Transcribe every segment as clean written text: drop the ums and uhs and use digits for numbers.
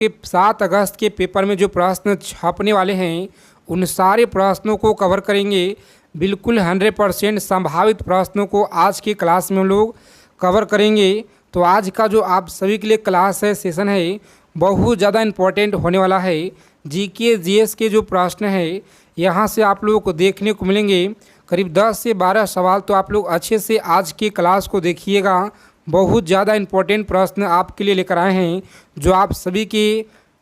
कि 7 अगस्त के पेपर में जो प्रश्न छपने वाले हैं उन सारे प्रश्नों को कवर करेंगे। बिल्कुल 100% संभावित प्रश्नों को आज की क्लास में हम लोग कवर करेंगे। तो आज का जो आप सभी के लिए क्लास है, सेशन है, बहुत ज़्यादा इम्पोर्टेंट होने वाला है। जीके जीएस के जो प्रश्न है यहाँ से आप लोगों को देखने को मिलेंगे। करीब 10 से 12 सवाल तो आप लोग अच्छे से आज की क्लास को देखिएगा। बहुत ज़्यादा इम्पोर्टेंट प्रश्न आपके लिए लेकर आए हैं जो आप सभी के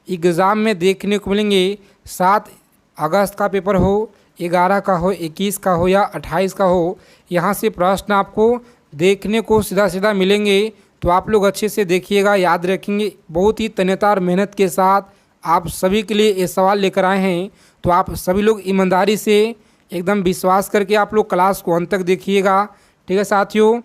एग्ज़ाम में देखने को मिलेंगे। 7 अगस्त का पेपर हो, 11 का हो, 21 का हो या 28 का हो, यहाँ से प्रश्न आपको देखने को सीधा सीधा मिलेंगे। तो आप लोग अच्छे से देखिएगा, याद रखेंगे। बहुत ही तन्यता और मेहनत के साथ आप सभी के लिए ये सवाल लेकर आए हैं। तो आप सभी लोग ईमानदारी से एकदम विश्वास करके आप लोग क्लास को अंत तक देखिएगा, ठीक है साथियों।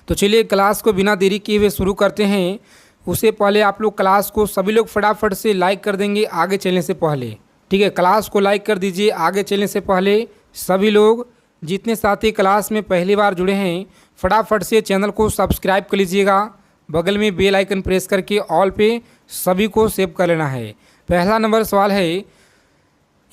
तो चलिए क्लास को बिना देरी किए हुए शुरू करते हैं। उससे पहले आप लोग क्लास को सभी लोग फटाफट से लाइक कर देंगे आगे चलने से पहले, ठीक है। क्लास को लाइक कर दीजिए आगे चलने से पहले। सभी लोग जितने साथी क्लास में पहली बार जुड़े हैं फटाफट से चैनल को सब्सक्राइब कर लीजिएगा। बगल में बेल आइकन प्रेस करके ऑल पे सभी को सेव कर लेना है। पहला नंबर सवाल है,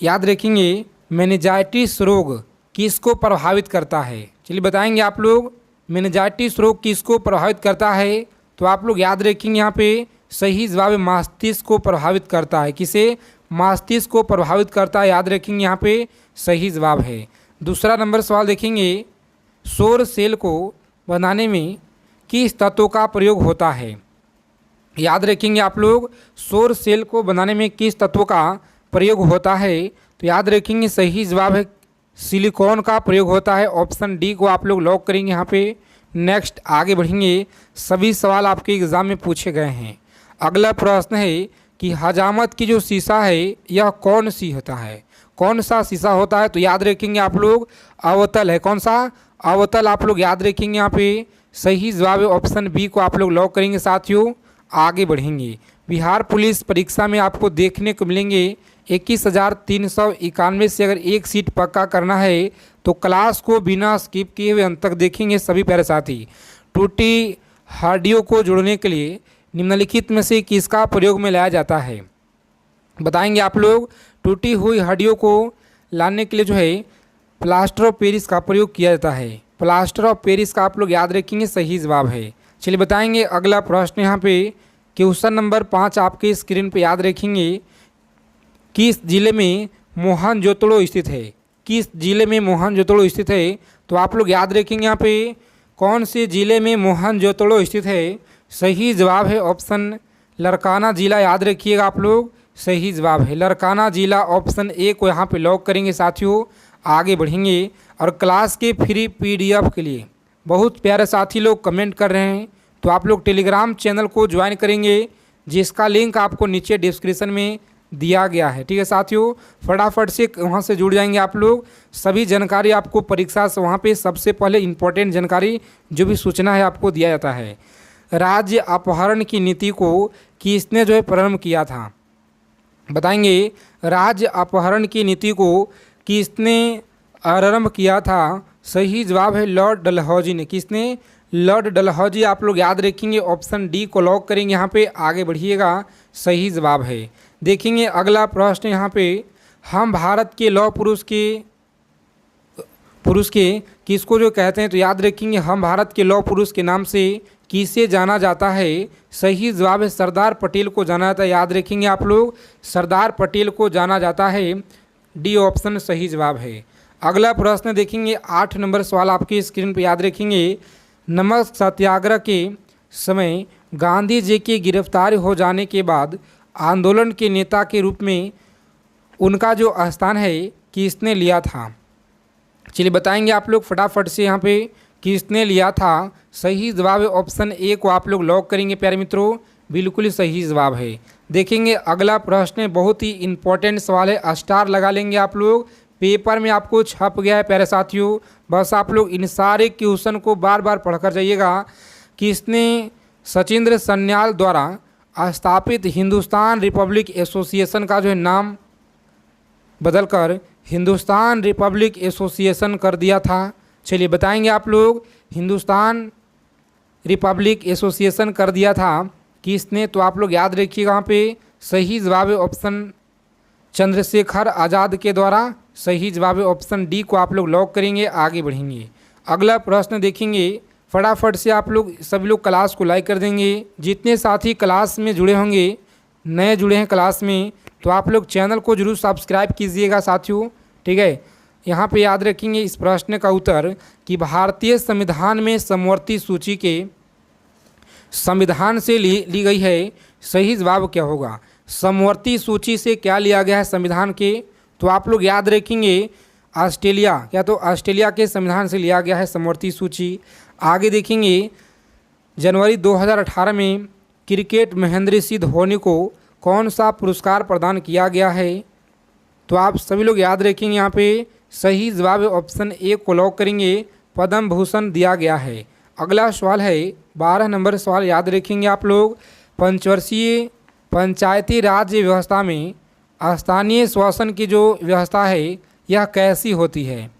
याद रखेंगे, मेनिंजाइटिस रोग किसको प्रभावित करता है। चलिए बताएंगे आप लोग, मेनिंजाइटिस रोग किसको प्रभावित करता है। तो आप लोग याद रखेंगे यहाँ पे सही जवाब मस्तिष्क को प्रभावित करता है। किसे? मस्तिष्क को प्रभावित करता है, याद रखेंगे यहाँ पे सही जवाब है। दूसरा नंबर सवाल देखेंगे, सौर सेल को बनाने में किस तत्व का प्रयोग होता है। याद रखेंगे आप लोग, सौर सेल को बनाने में किस तत्व का प्रयोग होता है। तो याद रखेंगे सही जवाब है सिलिकॉन का प्रयोग होता है। ऑप्शन डी को आप लोग लॉक करेंगे यहाँ पे। नेक्स्ट आगे बढ़ेंगे। सभी सवाल आपके एग्ज़ाम में पूछे गए हैं। अगला प्रश्न है कि हजामत की जो शीशा है यह कौन सी होता है, कौन सा शीशा होता है। तो याद रखेंगे आप लोग अवतल है। कौन सा? अवतल आप लोग याद रखेंगे यहाँ पे सही जवाब है ऑप्शन बी को आप लोग लॉक करेंगे साथियों। आगे बढ़ेंगे। बिहार पुलिस परीक्षा में आपको देखने को मिलेंगे 21,391 से अगर एक सीट पक्का करना है तो क्लास को बिना स्किप किए हुए अंत तक देखेंगे सभी प्यारे साथी। टूटी हड्डियों को जोड़ने के लिए निम्नलिखित में से किसका प्रयोग में लाया जाता है। बताएंगे आप लोग। टूटी हुई हड्डियों को लाने के लिए जो है प्लास्टर ऑफ पेरिस का प्रयोग किया जाता है। प्लास्टर ऑफ पेरिस का आप लोग याद रखेंगे सही जवाब है। चलिए बताएंगे अगला प्रश्न यहाँ पे क्वेश्चन नंबर 5 आपके स्क्रीन पे याद रखेंगे, किस जिले में मोहनजोदड़ो स्थित है। किस जिले में मोहनजोदड़ो स्थित है। तो आप लोग याद रखेंगे यहाँ पे कौन से जिले में मोहनजोदड़ो स्थित है। सही जवाब है ऑप्शन लरकाना जिला, याद रखिएगा आप लोग सही जवाब है लरकाना जिला। ऑप्शन ए को यहाँ पे लॉक करेंगे साथियों। आगे बढ़ेंगे। और क्लास के फ्री पीडीएफ के लिए बहुत प्यारे साथी लोग कमेंट कर रहे हैं, तो आप लोग टेलीग्राम चैनल को ज्वाइन करेंगे जिसका लिंक आपको नीचे डिस्क्रिप्शन में दिया गया है, ठीक है साथियों। फटाफट से वहाँ से जुड़ जाएंगे आप लोग। सभी जानकारी आपको परीक्षा से वहाँ पे सबसे पहले इम्पोर्टेंट जानकारी जो भी सूचना है आपको दिया जाता है। राज्य अपहरण की नीति को किसने जो है प्रारंभ किया था। बताएंगे राज्य अपहरण की नीति को किसने आरंभ किया था। सही जवाब है लॉर्ड डलहौजी ने। किसने? लॉर्ड डलहौजी आप लोग याद रखेंगे। ऑप्शन डी को लॉक करेंगे यहाँ पे। आगे बढ़िएगा, सही जवाब है। देखेंगे अगला प्रश्न यहाँ पे, हम भारत के लौह पुरुष के किसको जो कहते हैं। तो याद रखेंगे हम भारत के लौह पुरुष के नाम से किसे जाना जाता है। सही जवाब है सरदार पटेल को जाना जाता है। याद रखेंगे आप लोग सरदार पटेल को जाना जाता है। डी ऑप्शन सही जवाब है। अगला प्रश्न देखेंगे 8 नंबर सवाल आपकी स्क्रीन पर याद रखेंगे, नमक सत्याग्रह के समय गांधी जी की गिरफ्तारी हो जाने के बाद आंदोलन के नेता के रूप में उनका जो स्थान है किसने लिया था। चलिए बताएंगे आप लोग फटाफट से यहाँ पे किसने लिया था। सही जवाब है ऑप्शन ए को आप लोग लॉक करेंगे प्यारे मित्रों। बिल्कुल सही जवाब है। देखेंगे अगला प्रश्न बहुत ही इंपॉर्टेंट सवाल है, स्टार लगा लेंगे आप लोग। पेपर में आपको छप गया है प्यारे साथियों। बस आप लोग इन सारे क्वेश्चन को बार बार पढ़कर जाइएगा। किसने सचिंद्र सन्याल द्वारा स्थापित हिंदुस्तान रिपब्लिक एसोसिएशन का जो है नाम बदलकर हिंदुस्तान रिपब्लिक एसोसिएशन कर दिया था। चलिए बताएंगे आप लोग हिंदुस्तान रिपब्लिक एसोसिएशन कर दिया था। किसने? तो आप लोग याद रखिएगा यहाँ पे सही जवाब है ऑप्शन चंद्रशेखर आज़ाद के द्वारा। सही जवाब है ऑप्शन डी को आप लोग लॉक करेंगे, आगे बढ़ेंगे। अगला प्रश्न देखेंगे, फटाफट से आप लोग सभी लोग क्लास को लाइक कर देंगे। जितने साथी क्लास में जुड़े होंगे, नए जुड़े हैं क्लास में, तो आप लोग चैनल को जरूर सब्सक्राइब कीजिएगा साथियों, ठीक है। यहाँ पे याद रखेंगे इस प्रश्न का उत्तर कि भारतीय संविधान में समवर्ती सूची के संविधान से ली गई है। सही जवाब क्या होगा? समवर्ती सूची से क्या लिया गया है संविधान के? तो आप लोग याद रखेंगे ऑस्ट्रेलिया, या तो ऑस्ट्रेलिया के संविधान से लिया गया है समवर्ती सूची। आगे देखेंगे, जनवरी 2018 में क्रिकेट महेंद्र सिंह धोनी को कौन सा पुरस्कार प्रदान किया गया है? तो आप सभी लोग याद रखेंगे यहाँ पे सही जवाब ऑप्शन ए को लॉक करेंगे, पद्म भूषण दिया गया है। अगला सवाल है 12 नंबर सवाल, याद रखेंगे आप लोग, पंचवर्षीय पंचायती राज व्यवस्था में स्थानीय शासन की जो व्यवस्था है यह कैसी होती है?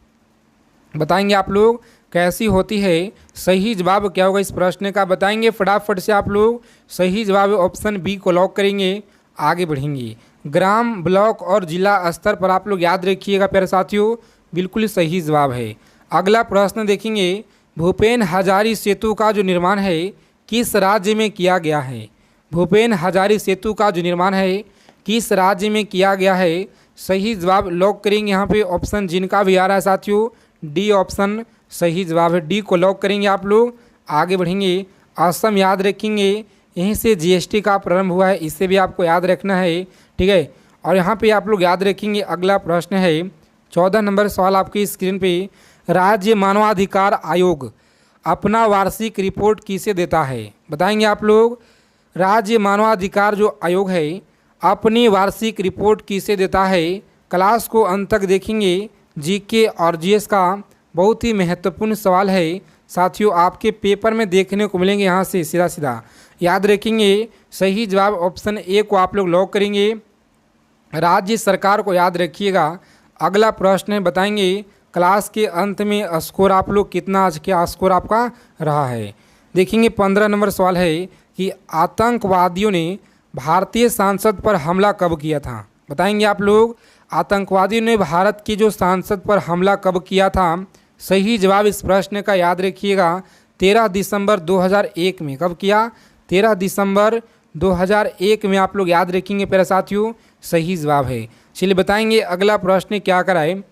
बताएंगे आप लोग कैसी होती है। सही जवाब क्या होगा इस प्रश्न का? बताएंगे फटाफट से आप लोग। सही जवाब ऑप्शन बी को लॉक करेंगे, आगे बढ़ेंगे। ग्राम, ब्लॉक और जिला स्तर पर आप लोग याद रखिएगा प्यारे साथियों, बिल्कुल सही जवाब है। अगला प्रश्न देखेंगे, भूपेन हजारी सेतु का जो निर्माण है किस राज्य में किया गया है? भूपेन हजारी सेतु का जो निर्माण है किस राज्य में किया गया है? सही जवाब लॉक करेंगे यहाँ पे ऑप्शन जिनका भी आ रहा है साथियों, डी ऑप्शन सही जवाब है, डी को लॉक करेंगे आप लोग, आगे बढ़ेंगे। असम याद रखेंगे, यहीं से जीएसटी का प्रारंभ हुआ है, इसे भी आपको याद रखना है, ठीक है। और यहाँ पे आप लोग याद रखेंगे। अगला प्रश्न है 14 नंबर सवाल आपकी स्क्रीन पे, राज्य मानवाधिकार आयोग अपना वार्षिक रिपोर्ट किसे देता है? बताएंगे आप लोग, राज्य मानवाधिकार जो आयोग है अपनी वार्षिक रिपोर्ट किसे देता है? क्लास को अंत तक देखेंगे, जीके और जीएस का बहुत ही महत्वपूर्ण सवाल है साथियों, आपके पेपर में देखने को मिलेंगे। यहाँ से सीधा सीधा याद रखेंगे, सही जवाब ऑप्शन ए को आप लोग लॉक करेंगे, राज्य सरकार को याद रखिएगा। अगला प्रश्न है, बताएंगे क्लास के अंत में स्कोर आप लोग कितना, आज क्या स्कोर आपका रहा है? देखेंगे 15 नंबर सवाल है कि आतंकवादियों ने भारतीय सांसद पर हमला कब किया था? बताएंगे आप लोग, आतंकवादियों ने भारत की जो सांसद पर हमला कब किया था? सही जवाब इस प्रश्न का याद रखिएगा 13 दिसंबर 2001 में। कब किया? 13 दिसंबर 2001 में आप लोग याद रखेंगे प्यारे साथियों, सही जवाब है। चलिए बताएंगे अगला प्रश्न क्या कराए,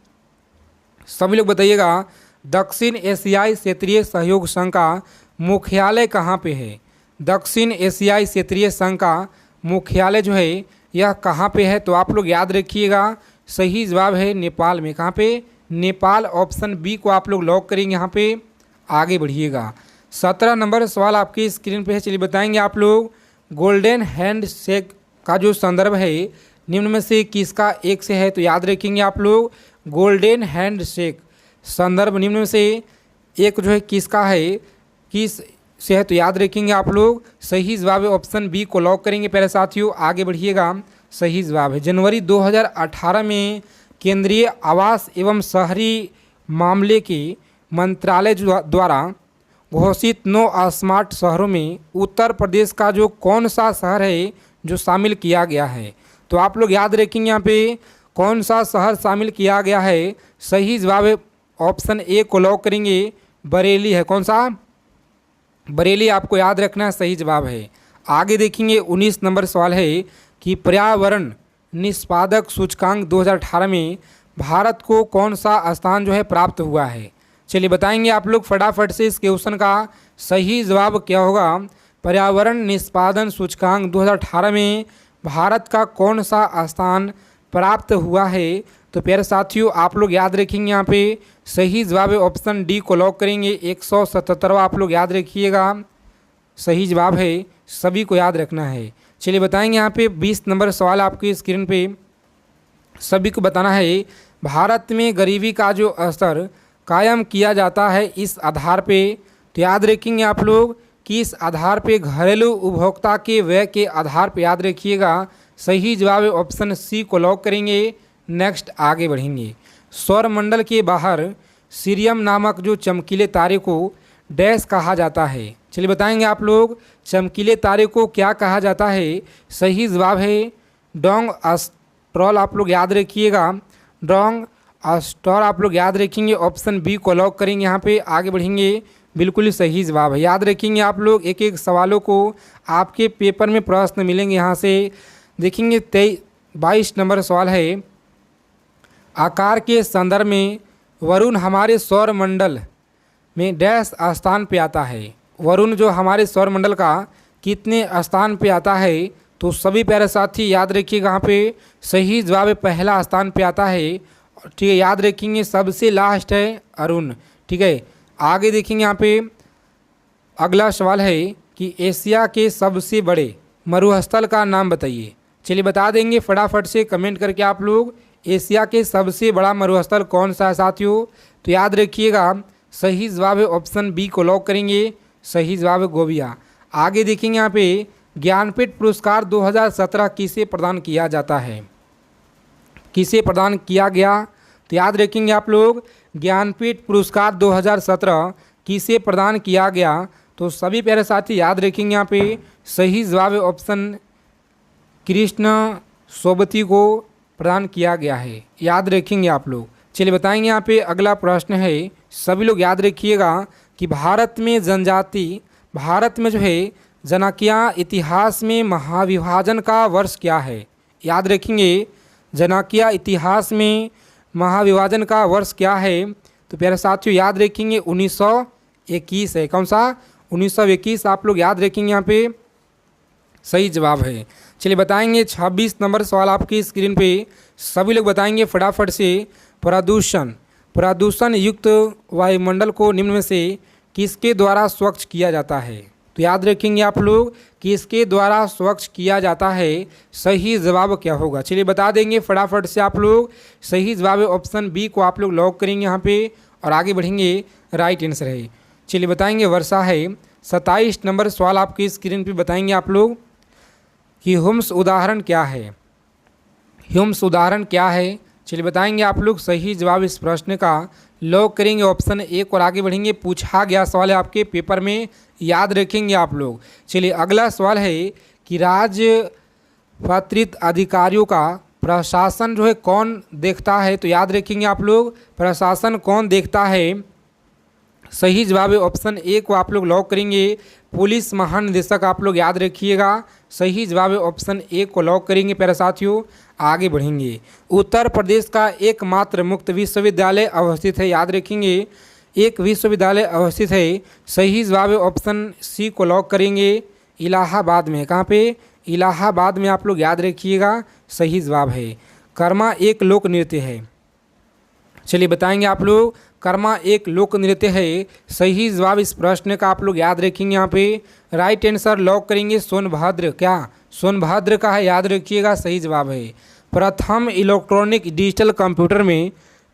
सभी लोग बताइएगा। दक्षिण एशियाई क्षेत्रीय सहयोग संघ का मुख्यालय कहाँ पे है? दक्षिण एशियाई क्षेत्रीय संघ का मुख्यालय जो है यह कहाँ पे है? तो आप लोग याद रखिएगा, सही जवाब है नेपाल में। कहाँ पे? नेपाल, ऑप्शन बी को आप लोग लॉक करेंगे यहाँ पे, आगे बढ़िएगा। 17 नंबर सवाल आपकी स्क्रीन पे है, चलिए बताएंगे आप लोग, गोल्डन हैंड शेक का जो संदर्भ है निम्न में से किसका एक से है? तो याद रखेंगे आप लोग, गोल्डन हैंड शेक संदर्भ निम्न में से एक जो है किसका है, किस से है? तो याद रखेंगे आप लोग, सही जवाब है ऑप्शन बी को लॉक करेंगे प्यारे साथियों, आगे बढ़िएगा। सही जवाब है, जनवरी 2018 में केंद्रीय आवास एवं शहरी मामले के मंत्रालय द्वारा घोषित 9 स्मार्ट शहरों में उत्तर प्रदेश का जो कौन सा शहर है जो शामिल किया गया है? तो आप लोग याद रखेंगे यहाँ पे कौन सा शहर शामिल किया गया है। सही जवाब है ऑप्शन ए को लॉक करेंगे, बरेली है। कौन सा? बरेली आपको याद रखना है, सही जवाब है। आगे देखेंगे 19 नंबर सवाल है कि पर्यावरण निष्पादक सूचकांक 2018 में भारत को कौन सा स्थान जो है प्राप्त हुआ है? चलिए बताएंगे आप लोग फटाफट से इस क्वेश्चन का सही जवाब क्या होगा। पर्यावरण निष्पादन सूचकांक 2018 में भारत का कौन सा स्थान प्राप्त हुआ है? तो प्यारे साथियों आप लोग याद रखेंगे यहाँ पे सही जवाब है ऑप्शन डी को लॉक करेंगे, 177वां आप लोग याद रखिएगा, सही जवाब है, सभी को याद रखना है। चलिए बताएंगे यहाँ पे 20 नंबर सवाल आपकी स्क्रीन पे, सभी को बताना है, भारत में गरीबी का जो स्तर कायम किया जाता है इस आधार पे? तो याद रखेंगे आप लोग कि इस आधार पे घरेलू उपभोक्ता के व्यय के आधार पे, याद रखिएगा। सही जवाब है ऑप्शन सी को लॉक करेंगे, नेक्स्ट आगे बढ़ेंगे। सौर मंडल के बाहर सीरियम नामक जो चमकीले तारे को डैश कहा जाता है। चलिए बताएंगे आप लोग, चमकीले तारे को क्या कहा जाता है? सही जवाब है डोंग अस्ट्रॉल। आप लोग याद रखिएगा, डोंग अस्ट्रॉल आप लोग याद रखेंगे। ऑप्शन बी को लॉक करेंगे, यहाँ पे आगे बढ़ेंगे। बिल्कुल ही सही जवाब है, याद रखेंगे आप लोग। एक एक सवालों को आपके पेपर में प्रश्न मिलेंगे यहाँ से। देखेंगे 22 नंबर सवाल है, आकार के संदर्भ में वरुण हमारे सौर मंडल में डैश स्थान पे आता है। वरुण जो हमारे सौर मंडल का कितने स्थान पे आता है? तो सभी प्यारे साथी याद रखिएगा, यहाँ पे सही जवाब है पहला स्थान पे आता है। ठीक है, याद रखेंगे सबसे लास्ट है अरुण। ठीक है, आगे देखेंगे यहाँ पे अगला सवाल है कि एशिया के सबसे बड़े मरुस्थल का नाम बताइए। चलिए बता देंगे फटाफट से कमेंट करके आप लोग, एशिया के सबसे बड़ा मरुस्थल कौन सा है साथियों? तो याद रखिएगा सही जवाब है ऑप्शन बी को लॉक करेंगे, सही जवाब है गोविया। आगे देखेंगे यहाँ पे ज्ञानपीठ पुरस्कार 2017 किसे प्रदान किया जाता है? किसे प्रदान किया गया? तो याद रखेंगे आप लोग, ज्ञानपीठ पुरस्कार 2017 किसे प्रदान किया गया? तो सभी प्यारे साथी याद रखेंगे, यहाँ पे सही जवाब है ऑप्शन कृष्ण सोबती को प्रदान किया गया है, याद रखेंगे आप लोग। चलिए बताएंगे यहाँ पे अगला प्रश्न है, सभी लोग याद रखिएगा कि भारत में जो है जनाकिया इतिहास में महाविभाजन का वर्ष क्या है? याद रखेंगे जनाकिया इतिहास में महाविभाजन का वर्ष क्या है? तो प्यारे साथियों याद रखेंगे 1921 है। कौन सा? 1921 आप लोग याद रखेंगे, यहाँ पे सही जवाब है। चलिए बताएंगे 26 नंबर सवाल आपकी स्क्रीन पे, सभी लोग बताएंगे फटाफट से। प्रदूषण युक्त वायुमंडल को निम्न में से किसके द्वारा स्वच्छ किया जाता है? तो याद रखेंगे आप लोग किसके द्वारा स्वच्छ किया जाता है? सही जवाब क्या होगा? चलिए बता देंगे फटाफट से आप लोग, सही जवाब है ऑप्शन बी को आप लोग लॉक करेंगे यहाँ पे और आगे बढ़ेंगे, राइट आंसर है। चलिए बताएंगे वर्षा है। 27 नंबर सवाल आपकी स्क्रीन पे बताएंगे आप लोग कि ह्यूम्स उदाहरण क्या है? ह्यूम्स उदाहरण क्या है? चलिए बताएंगे आप लोग, सही जवाब इस प्रश्न का लॉक करेंगे ऑप्शन ए और आगे बढ़ेंगे। पूछा गया सवाल है आपके पेपर में, याद रखेंगे आप लोग। चलिए अगला सवाल है कि राजपत्रित अधिकारियों का प्रशासन जो है कौन देखता है? तो याद रखेंगे आप लोग, प्रशासन कौन देखता है? सही जवाब है ऑप्शन ए को आप लोग लॉक करेंगे, पुलिस महानिदेशक आप लोग याद रखिएगा। सही जवाब है ऑप्शन ए को लॉक करेंगे प्यारे साथियों, आगे बढ़ेंगे। उत्तर प्रदेश का एकमात्र मुक्त विश्वविद्यालय अवस्थित है, याद रखेंगे एक विश्वविद्यालय अवस्थित है। सही जवाब है ऑप्शन सी को लॉक करेंगे, इलाहाबाद में। कहाँ पे? इलाहाबाद में आप लोग याद रखिएगा, सही जवाब है। कर्मा एक लोक नृत्य है। चलिए बताएंगे आप लोग, कर्मा एक लोक नृत्य है। सही जवाब इस प्रश्न का आप लोग याद रखेंगे, यहाँ पे राइट आंसर लॉक करेंगे सोनभद्र। क्या? सोनभद्र का है, याद रखिएगा, सही जवाब है। प्रथम इलेक्ट्रॉनिक डिजिटल कंप्यूटर में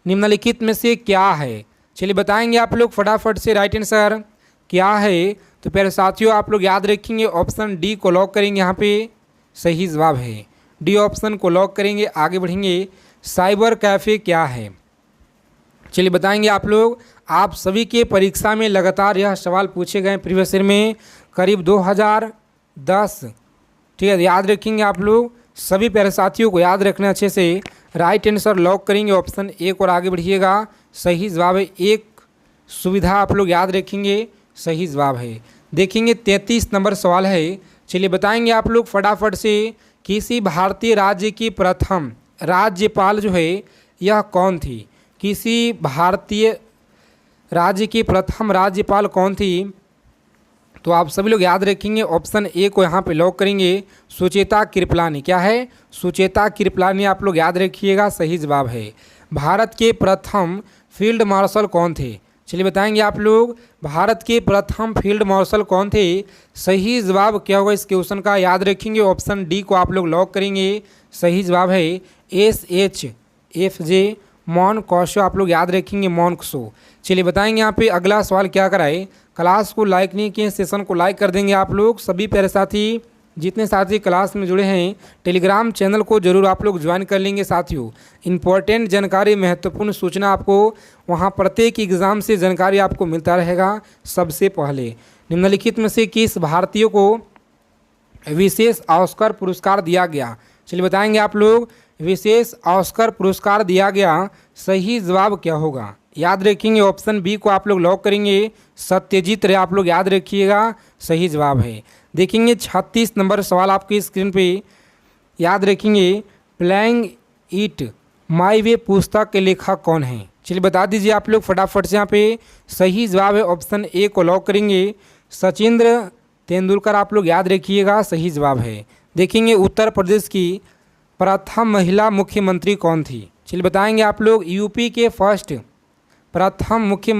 निम्नलिखित में से क्या है? चलिए बताएंगे आप लोग फटाफट से, राइट आंसर क्या है? तो प्यारे साथियों आप लोग याद रखेंगे ऑप्शन डी को लॉक करेंगे, यहाँ पे सही जवाब है डी ऑप्शन को लॉक करेंगे, आगे बढ़ेंगे। साइबर कैफ़े क्या है? चलिए बताएंगे आप लोग, आप सभी के परीक्षा में लगातार यह सवाल पूछे गए प्रीवियस ईयर में करीब 2010। ठीक है, याद रखेंगे आप लोग, सभी प्यारे साथियों को याद रखना अच्छे से। राइट आंसर लॉक करेंगे ऑप्शन ए और आगे बढ़िएगा, सही जवाब है एक सुविधा आप लोग याद रखेंगे, सही जवाब है। देखेंगे 33 नंबर सवाल है। चलिए बताएंगे आप लोग फटाफट से, किसी भारतीय राज्य की प्रथम राज्यपाल जो है यह कौन थी? किसी भारतीय राज्य की प्रथम राज्यपाल कौन थी? तो आप सभी लोग याद रखेंगे ऑप्शन ए को यहाँ पे लॉक करेंगे, सुचेता कृपलानी। क्या है? सुचेता कृपलानी आप लोग याद रखिएगा, सही जवाब है। भारत के प्रथम फील्ड मार्शल कौन थे? चलिए बताएंगे आप लोग, भारत के प्रथम फील्ड मार्शल कौन थे? सही जवाब क्या होगा इस क्वेश्चन का? याद रखेंगे ऑप्शन डी को आप लोग लॉक करेंगे, सही जवाब है SHFJ मॉन्कशो आप लोग याद रखेंगे, मॉन्कशो। चलिए बताएंगे यहाँ पे अगला सवाल क्या कराए। क्लास को लाइक नहीं किए, सेशन को लाइक कर देंगे आप लोग, सभी प्यारे साथी जितने साथी क्लास में जुड़े हैं टेलीग्राम चैनल को जरूर आप लोग ज्वाइन कर लेंगे साथियों। इम्पोर्टेंट जानकारी, महत्वपूर्ण सूचना आपको वहाँ प्रत्येक एग्ज़ाम से जानकारी आपको मिलता रहेगा। सबसे पहले निम्नलिखित में से किस भारतीय को विशेष ऑस्कर पुरस्कार दिया गया? चलिए बताएंगे आप लोग। विशेष ऑस्कर पुरस्कार दिया गया, सही जवाब क्या होगा? याद रखेंगे ऑप्शन बी को आप लोग लॉक करेंगे, सत्यजीत रे आप लोग याद रखिएगा, सही जवाब है। देखेंगे 36 नंबर सवाल आपकी स्क्रीन पे, याद रखेंगे प्लेइंग इट माई वे पुस्तक के लेखक कौन है? चलिए बता दीजिए आप लोग फटाफट से। यहाँ पे सही जवाब है ऑप्शन ए को लॉक करेंगे, सचिंद्र तेंदुलकर आप लोग याद रखिएगा, सही जवाब है। देखेंगे उत्तर प्रदेश की प्रथम महिला मुख्यमंत्री कौन थी? चलिए बताएंगे आप लोग। यूपी के फर्स्ट प्रथम मुख्य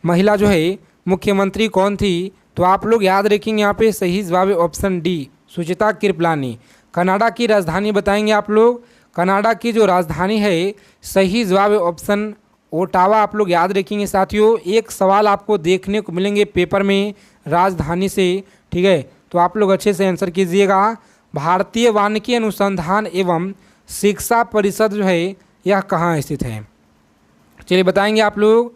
महिला जो है मुख्यमंत्री कौन थी? तो आप लोग याद रखेंगे यहाँ पे सही जवाब है ऑप्शन डी, सुचिता कृपलानी। कनाडा की राजधानी बताएंगे आप लोग। कनाडा की जो राजधानी है, सही जवाब है ऑप्शन ओटावा आप लोग याद रखेंगे साथियों। एक सवाल आपको देखने को मिलेंगे पेपर में राजधानी से, ठीक है, तो आप लोग अच्छे से आंसर कीजिएगा। भारतीय वानिकी अनुसंधान एवं शिक्षा परिषद जो है यह कहाँ स्थित है? चलिए बताएंगे आप लोग।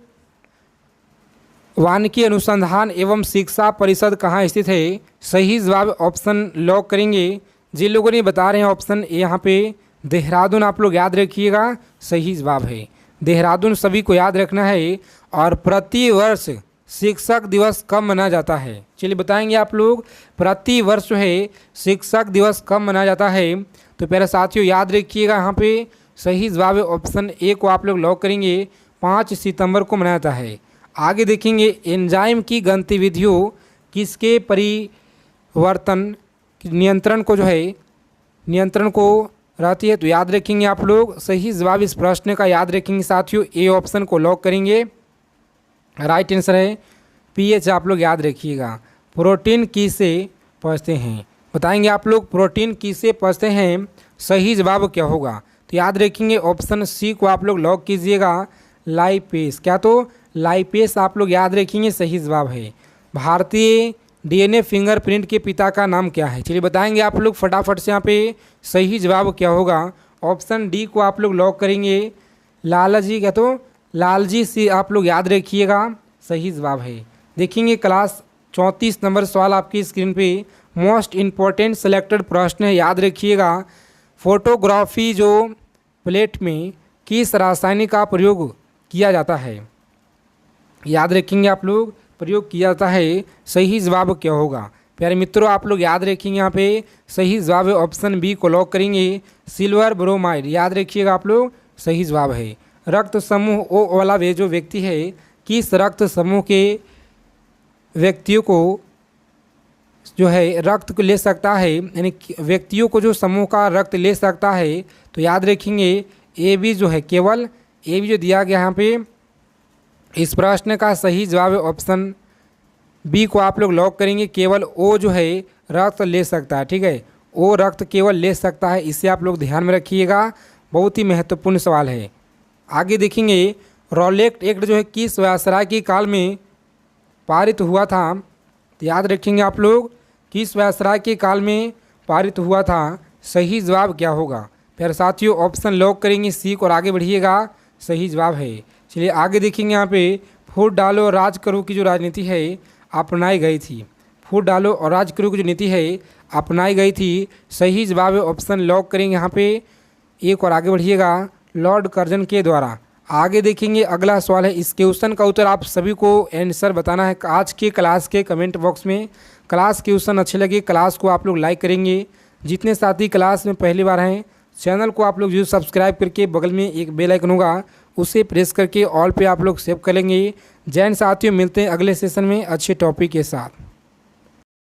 वानिकी अनुसंधान एवं शिक्षा परिषद कहाँ स्थित है? सही जवाब ऑप्शन लॉक करेंगे। जिन लोगों ने बता रहे हैं ऑप्शन ए यहाँ पे देहरादून आप लोग याद रखिएगा, सही जवाब है। देहरादून सभी को याद रखना है। और प्रति वर्ष शिक्षक दिवस कब मनाया जाता है? चलिए बताएंगे आप लोग। प्रति वर्ष जो है शिक्षक दिवस कब मनाया जाता है? तो प्यारे साथियों याद रखिएगा, यहाँ पे सही जवाब है ऑप्शन ए को आप लोग लॉक करेंगे, 5 सितंबर को मनाया जाता है। आगे देखेंगे एंजाइम की गतिविधियों किसके परिवर्तन नियंत्रण को जो है नियंत्रण को रहती है? तो याद रखेंगे आप लोग। सही जवाब इस प्रश्न का याद रखेंगे साथियों, ए ऑप्शन को लॉक करेंगे, राइट आंसर है पीएच आप लोग याद रखिएगा। प्रोटीन किसे पचते हैं? बताएंगे आप लोग प्रोटीन किसे पचते हैं, सही जवाब क्या होगा? तो याद रखेंगे ऑप्शन सी को आप लोग लॉक कीजिएगा, लाइपेस। क्या? तो लाइपेस आप लोग याद रखेंगे, सही जवाब है। भारतीय डीएनए फिंगरप्रिंट के पिता का नाम क्या है? चलिए बताएंगे आप लोग फटाफट से। यहाँ पे सही जवाब क्या होगा? ऑप्शन डी को आप लोग लॉक करेंगे, लालजी। क्या? तो लालजी से आप लोग याद रखिएगा, सही जवाब है। देखेंगे क्लास 34 नंबर सवाल आपकी स्क्रीन पे, मोस्ट इम्पॉर्टेंट सेलेक्टेड प्रश्न है, याद रखिएगा। फोटोग्राफी जो प्लेट में किस रासायनिक का प्रयोग किया जाता है? याद रखेंगे आप लोग, प्रयोग किया जाता है, सही जवाब क्या होगा? प्यारे मित्रों आप लोग याद रखेंगे, यहाँ पे सही जवाब है ऑप्शन बी को लॉक करेंगे, सिल्वर ब्रोमाइड याद रखिएगा आप लोग, सही जवाब है। रक्त समूह ओ वाला वे जो व्यक्ति है, किस रक्त समूह के व्यक्तियों को जो है रक्त को ले सकता है, यानी व्यक्तियों को जो समूह का रक्त ले सकता है? तो याद रखेंगे ए बी जो है, केवल ए बी जो दिया गया यहाँ पे इस प्रश्न का सही जवाब है ऑप्शन बी को आप लोग लॉक करेंगे, केवल ओ जो है रक्त ले सकता है, ठीक है, ओ रक्त केवल ले सकता है, इसे आप लोग ध्यान में रखिएगा, बहुत ही महत्वपूर्ण सवाल है। आगे देखेंगे रॉलेट एक्ट जो है किस वायसराय के काल में पारित हुआ था? तो याद रखेंगे आप लोग किस वायसराय के काल में पारित हुआ था, सही जवाब क्या होगा? फिर साथियों ऑप्शन लॉक करेंगे सी को और आगे बढ़िएगा, सही जवाब है। चलिए आगे देखेंगे यहाँ पे फूट डालो और राज करो की जो राजनीति है अपनाई गई थी, फूट डालो और राज करो की जो नीति है अपनाई गई थी, सही जवाब है ऑप्शन लॉक करेंगे यहाँ पे एक और आगे बढ़िएगा, लॉर्ड कर्जन के द्वारा। आगे देखेंगे अगला सवाल है, इस क्वेश्चन का उत्तर आप सभी को आंसर बताना है आज के क्लास के कमेंट बॉक्स में। क्लास क्वेश्चन अच्छे लगे क्लास को आप लोग लाइक करेंगे, जितने साथी क्लास में पहली बार हैं चैनल को आप लोग जो सब्सक्राइब करके बगल में एक बेल आइकन होगा उसे प्रेस करके ऑल पे आप लोग सेव कर लेंगे। जैन साथियों मिलते हैं अगले सेशन में अच्छे टॉपिक के साथ।